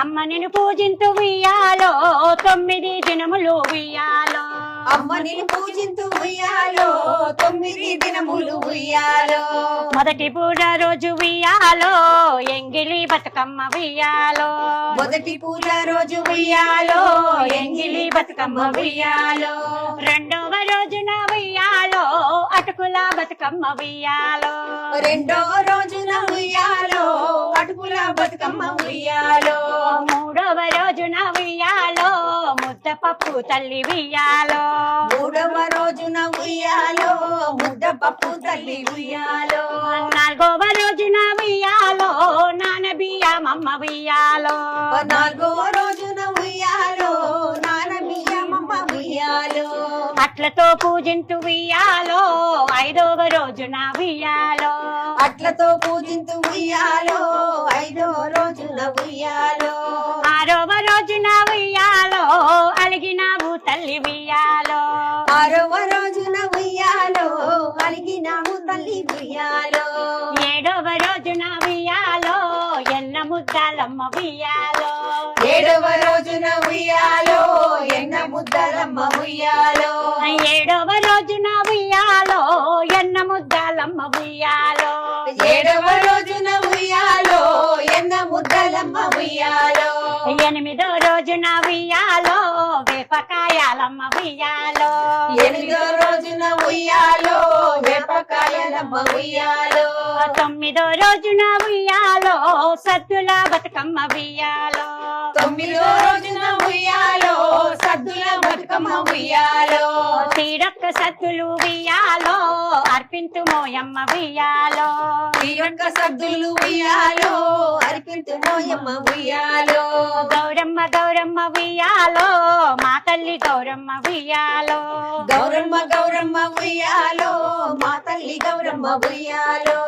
అమ్మ నిన్ను పూజింతు ఉయ్యాలో 9 దినములు ఉయ్యాలో అమ్మ నిన్ను పూజింతు ఉయ్యాలో 9 దినములు ఉయ్యాలో మొదటి పూజ రోజు ఉయ్యాలో ఎంగిలి బతుకమ్మ ఉయ్యాలో మొదటి పూజ రోజు ఉయ్యాలో ఎంగిలి బతుకమ్మ ఉయ్యాలో రెండవ రోజున ఉయ్యాలో అటుకుల బతుకమ్మ ఉయ్యాలో రెండో రోజున ఉయ్యాలో అటుకుల బతుకమ్మ ఉయ్యాలో మూడవ రోజున ఉయ్యాలో ముద్దపప్పు తల్లి ఉయ్యాలో మూడవ రోజున ఉయ్యాలో ముద్దపప్పు తల్లి ఉయ్యాలో నాలుగవ రోజున ఉయ్యాలో నానబియ్యమమ్మ ఉయ్యాలో నాలుగో రోజున ఉయ్యాలో నానబియ్యమమ్మ ఉయ్యాలో అట్లతో పూజింతు ఉయ్యాలో 5వ రోజున ఉయ్యాలో అట్లతో పూజింతు ఉయ్యాలో 5వ రోజున ఉయ్యాలో 6వ రోజున ఉయ్యాలో అలిగినావు తల్లి ఉయ్యాలో 6వ రోజున ఉయ్యాలో అలిగినాము తల్లి ఉయ్యాలో 7వ రోజున ఉయ్యాలో ఎన్న ముద్దాలమ్మ ఉయ్యాలో 7వ రోజున ఉయ్యాలో ఎన్న ముద్దలమ్మ ఉయ్యాలో 7వ రోజున ఉయ్యాలో ఎన్న ముద్దాలమ్మ ఉయ్యాలో 7వ రోజున ఉయ్యాలో ఎన్న ముద్దలమ్మ ఉయ్యాలో 8వ రోజున ఉయ్యాలో వేపకాయాలమ్మ ఉయ్యాలో 8వ రోజున ఉయ్యాలో వేపకాయలమ్మ ఉయ్యాలో 9వ రోజున ఉయ్యాలో సద్దుల బతుకమ్మ ఉయ్యాలో 9వ రోజున ఉయ్యాలో సద్దుల బతుకమ్మ ఉయ్యాలో తీరొక్క సద్దులు ఉయ్యాలో అర్పింతు మోయమ్మ ఉయ్యాలో ఈ యొక్క సద్దులు ఉయ్యాలో అర్పింతు మోయమ్మ ఉయ్యాలో గౌరమ్మ గౌరమ్మ ఉయ్యాలో మా తల్లి గౌరమ్మ ఉయ్యాలో గౌరమ్మ గౌరమ్మ ఉయ్యాలో మా తల్లి గౌరమ్మ ఉయ్యాలో